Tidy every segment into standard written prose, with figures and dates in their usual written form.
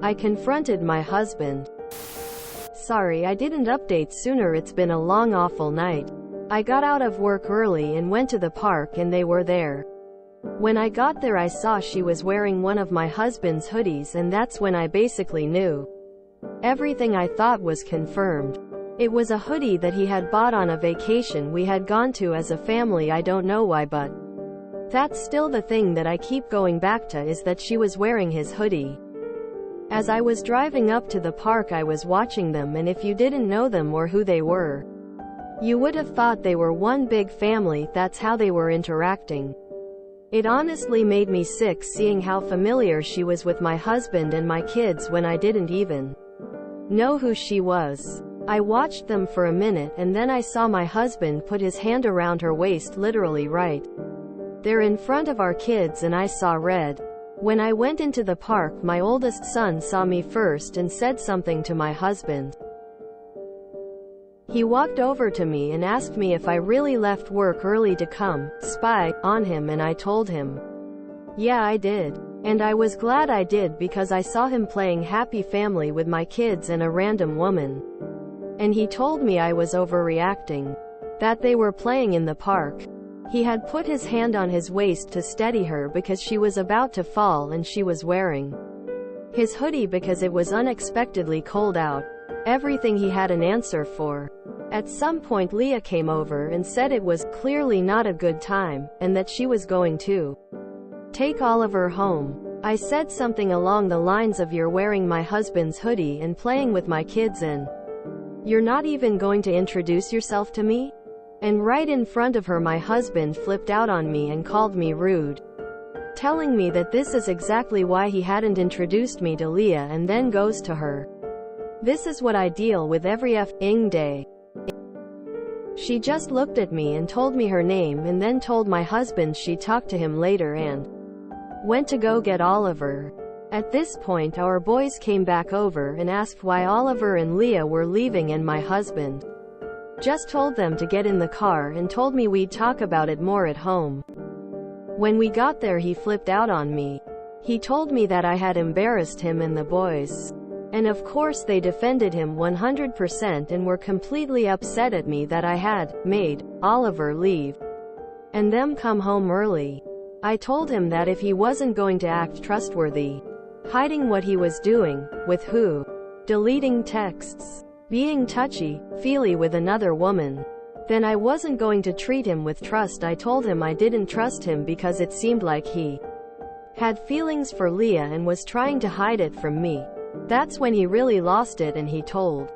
I confronted my husband. Sorry I didn't update sooner, it's been a long awful night. I got out of work early and went to the park and they were there. When I got there I saw she was wearing one of my husband's hoodies and that's when I basically knew. Everything I thought was confirmed. It was a hoodie that he had bought on a vacation we had gone to as a family. I don't know why, but that's still the thing that I keep going back to, is that she was wearing his hoodie. As I was driving up to the park I was watching them, and if you didn't know them or who they were, you would have thought they were one big family. That's how they were interacting. It honestly made me sick seeing how familiar she was with my husband and my kids when I didn't even know who she was. I watched them for a minute and then I saw my husband put his hand around her waist, literally right there in front of our kids, and I saw red. When I went into the park, my oldest son saw me first and said something to my husband. He walked over to me and asked me if I really left work early to come spy on him, and I told him, yeah, I did. And I was glad I did because I saw him playing happy family with my kids and a random woman. And he told me I was overreacting, that they were playing in the park. He had put his hand on his waist to steady her because she was about to fall, and she was wearing his hoodie because it was unexpectedly cold out. Everything he had an answer for. At some point Leah came over and said it was clearly not a good time, and that she was going to take Oliver home. I said something along the lines of, you're wearing my husband's hoodie and playing with my kids and you're not even going to introduce yourself to me? And right in front of her my husband flipped out on me and called me rude, telling me that this is exactly why he hadn't introduced me to Leah, and then goes to her. This is what I deal with every f***ing day. She just looked at me and told me her name and then told my husband she talked to him later and went to go get Oliver. At this point our boys came back over and asked why Oliver and Leah were leaving, and my husband just told them to get in the car and told me we'd talk about it more at home. When we got there he flipped out on me. He told me that I had embarrassed him and the boys. And of course they defended him 100% and were completely upset at me that I had made Oliver leave and them come home early. I told him that if he wasn't going to act trustworthy, hiding what he was doing, with who, deleting texts, being touchy-feely with another woman, then I wasn't going to treat him with trust. I told him I didn't trust him because it seemed like he had feelings for Leah and was trying to hide it from me. That's when he really lost it, and he told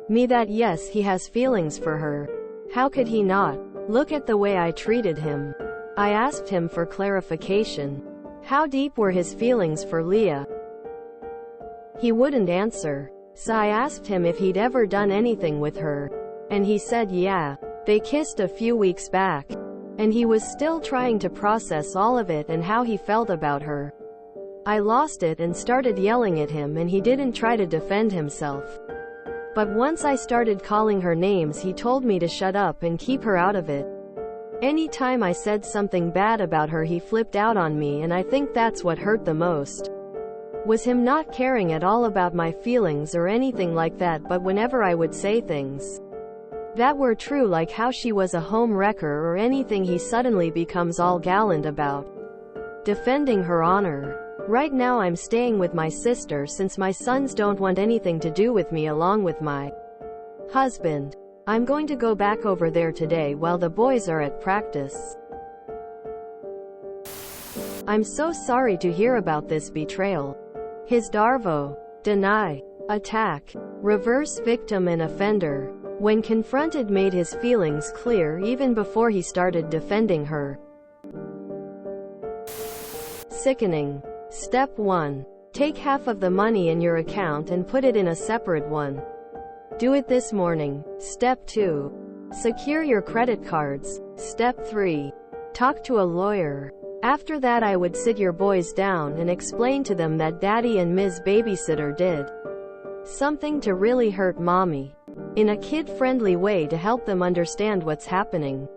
me that yes, he has feelings for her. How could he not? Look at the way I treated him. I asked him for clarification. How deep were his feelings for Leah? He wouldn't answer. So I asked him if he'd ever done anything with her. And he said yeah, they kissed a few weeks back. And he was still trying to process all of it and how he felt about her. I lost it and started yelling at him, and he didn't try to defend himself. But once I started calling her names he told me to shut up and keep her out of it. Anytime I said something bad about her he flipped out on me, and I think that's what hurt the most. Was him not caring at all about my feelings or anything like that, but whenever I would say things that were true, like how she was a home wrecker or anything, he suddenly becomes all gallant about defending her honor. Right now I'm staying with my sister since my sons don't want anything to do with me along with my husband. I'm going to go back over there today while the boys are at practice. I'm so sorry to hear about this betrayal. His Darvo. Deny. Attack. Reverse victim and offender. When confronted made his feelings clear even before he started defending her. Sickening. Step 1. Take half of the money in your account and put it in a separate one. Do it this morning. Step 2. Secure your credit cards. Step 3. Talk to a lawyer. After that I would sit your boys down and explain to them that Daddy and Ms. Babysitter did something to really hurt Mommy, in a kid-friendly way to help them understand what's happening.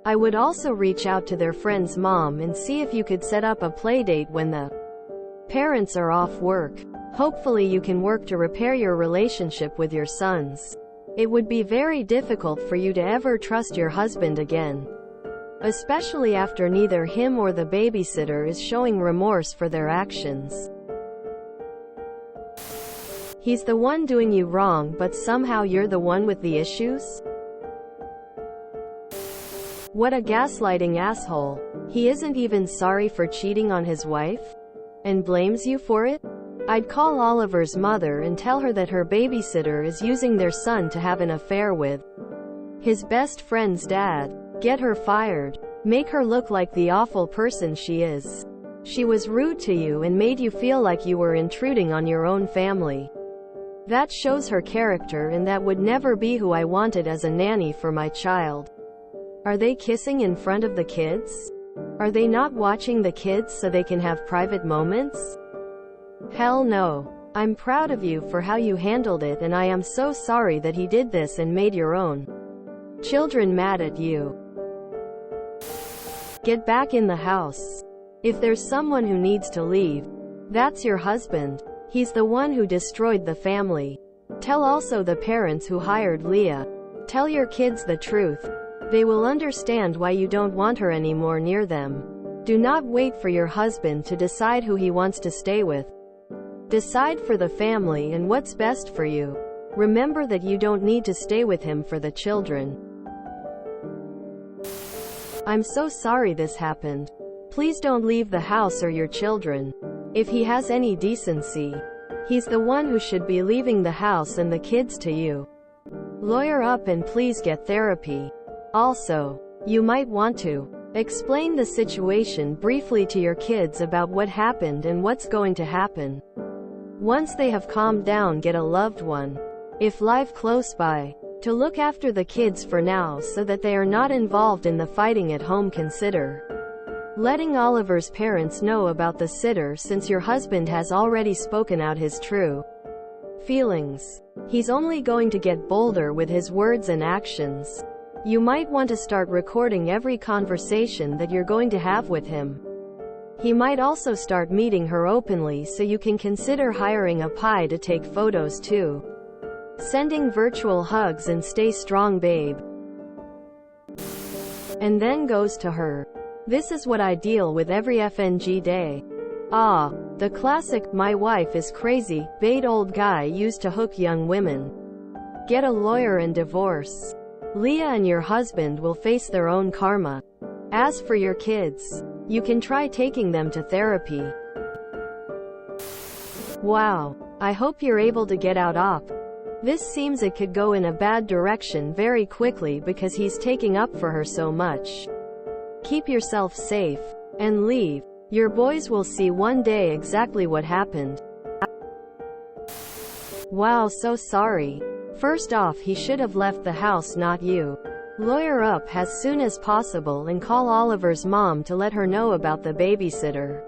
I would also reach out to their friend's mom and see if you could set up a play date when the parents are off work. Hopefully you can work to repair your relationship with your sons. It would be very difficult for you to ever trust your husband again, especially after neither him or the babysitter is showing remorse for their actions. He's the one doing you wrong, but somehow you're the one with the issues? What a gaslighting asshole. He isn't even sorry for cheating on his wife? And blames you for it? I'd call Oliver's mother and tell her that her babysitter is using their son to have an affair with his best friend's dad. Get her fired. Make her look like the awful person she is. She was rude to you and made you feel like you were intruding on your own family. That shows her character, and that would never be who I wanted as a nanny for my child. Are they kissing in front of the kids? Are they not watching the kids so they can have private moments? Hell no. I'm proud of you for how you handled it, and I am so sorry that he did this and made your own children mad at you. Get back in the house. If there's someone who needs to leave, that's your husband. He's the one who destroyed the family. Tell also the parents who hired Leah. Tell your kids the truth. They will understand why you don't want her anymore near them. Do not wait for your husband to decide who he wants to stay with. Decide for the family and what's best for you. Remember that you don't need to stay with him for the children. I'm so sorry this happened. Please don't leave the house or your children. If he has any decency, he's the one who should be leaving the house and the kids to you. Lawyer up and please get therapy. Also, you might want to explain the situation briefly to your kids about what happened and what's going to happen. Once they have calmed down, get a loved one, if live close by, to look after the kids for now so that they are not involved in the fighting at home. Consider letting Oliver's parents know about the sitter, since your husband has already spoken out his true feelings. He's only going to get bolder with his words and actions. You might want to start recording every conversation that you're going to have with him. He might also start meeting her openly, so you can consider hiring a PI to take photos too. Sending virtual hugs and stay strong, babe. And then goes to her. This is what I deal with every FNG day. Ah, the classic, my wife is crazy, bait old guy used to hook young women. Get a lawyer and divorce. Leah and your husband will face their own karma. As for your kids, you can try taking them to therapy. Wow. I hope you're able to get out op. This seems it could go in a bad direction very quickly because he's taking up for her so much. Keep yourself safe and leave. Your boys will see one day exactly what happened. Wow, so sorry. First off, he should have left the house, not you. Lawyer up as soon as possible and call Oliver's mom to let her know about the babysitter.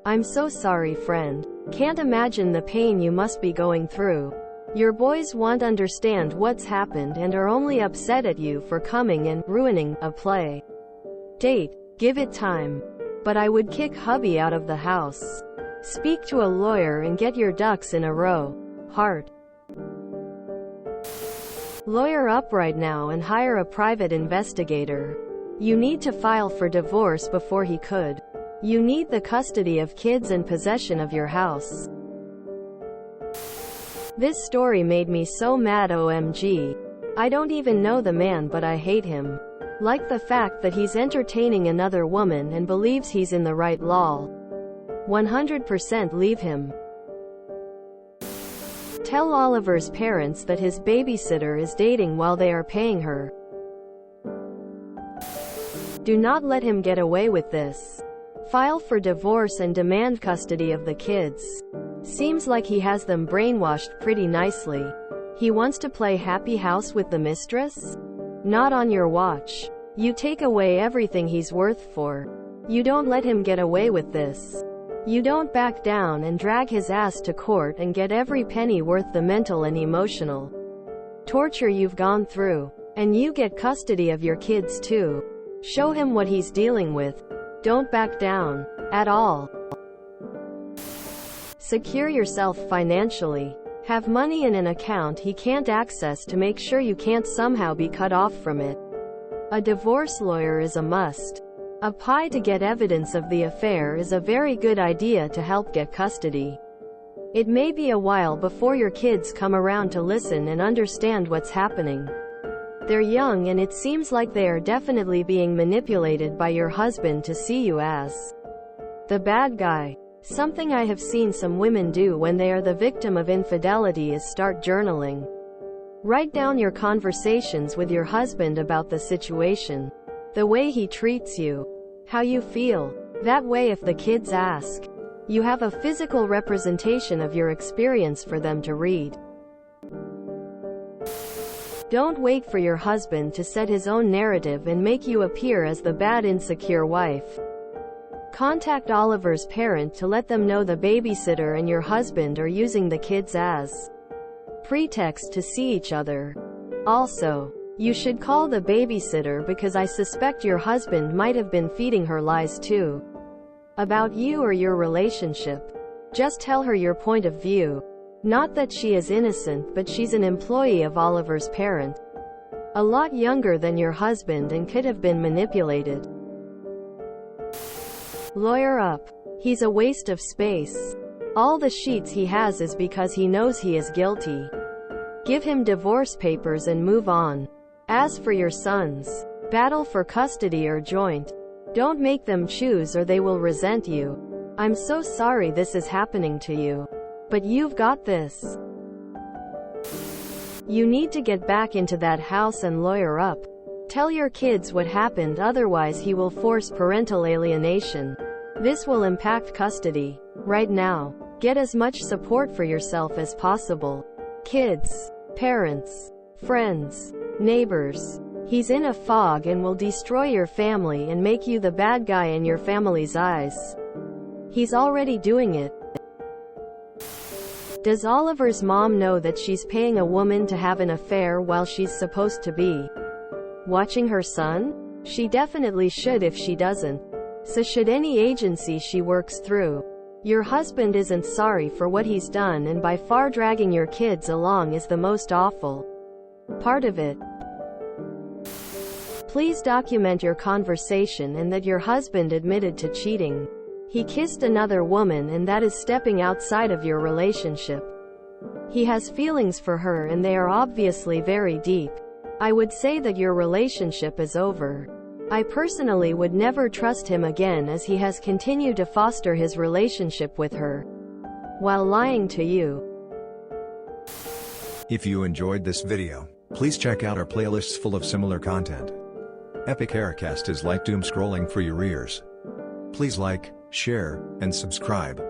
I'm so sorry, friend. Can't imagine the pain you must be going through. Your boys won't understand what's happened and are only upset at you for coming and ruining a play date. Give it time. But I would kick hubby out of the house. Speak to a lawyer and get your ducks in a row. Heart. Lawyer up right now and hire a private investigator. You need to file for divorce before he could. You need the custody of kids and possession of your house. This story made me so mad, OMG. I don't even know the man, but I hate him. Like the fact that he's entertaining another woman and believes he's in the right. Lol. 100% leave him. Tell Oliver's parents that his babysitter is dating while they are paying her. Do not let him get away with this. File for divorce and demand custody of the kids. Seems like he has them brainwashed pretty nicely. He wants to play happy house with the mistress? Not on your watch. You take away everything he's worth for. You don't let him get away with this. You don't back down and drag his ass to court and get every penny worth the mental and emotional torture you've gone through. And you get custody of your kids too. Show him what he's dealing with. Don't back down. At all. Secure yourself financially. Have money in an account he can't access to make sure you can't somehow be cut off from it. A divorce lawyer is a must. A pie to get evidence of the affair is a very good idea to help get custody. It may be a while before your kids come around to listen and understand what's happening. They're young and it seems like they are definitely being manipulated by your husband to see you as the bad guy. Something I have seen some women do when they are the victim of infidelity is start journaling. Write down your conversations with your husband about the situation, the way he treats you, how you feel. That way if the kids ask, you have a physical representation of your experience for them to read. Don't wait for your husband to set his own narrative and make you appear as the bad insecure wife. Contact Oliver's parent to let them know the babysitter and your husband are using the kids as pretext to see each other. Also, you should call the babysitter because I suspect your husband might have been feeding her lies too. About you or your relationship. Just tell her your point of view. Not that she is innocent, but she's an employee of Oliver's parent. A lot younger than your husband and could have been manipulated. Lawyer up. He's a waste of space. All the sheets he has is because he knows he is guilty. Give him divorce papers and move on. As for your sons, battle for custody or joint. Don't make them choose or they will resent you. I'm so sorry this is happening to you. But you've got this. You need to get back into that house and lawyer up. Tell your kids what happened, otherwise he will force parental alienation. This will impact custody. Right now, get as much support for yourself as possible. Kids, parents, friends, neighbors. He's in a fog and will destroy your family and make you the bad guy in your family's eyes. He's already doing it. Does Oliver's mom know that she's paying a woman to have an affair while she's supposed to be watching her son? She definitely should if she doesn't. So should any agency she works through. Your husband isn't sorry for what he's done, and by far dragging your kids along is the most awful part of it. Please document your conversation and that your husband admitted to cheating. He kissed another woman and that is stepping outside of your relationship. He has feelings for her and they are obviously very deep. I would say that your relationship is over. I personally would never trust him again as he has continued to foster his relationship with her while lying to you. If you enjoyed this video, please check out our playlists full of similar content. Epic Haircast is like doom scrolling for your ears. Please like, share, and subscribe.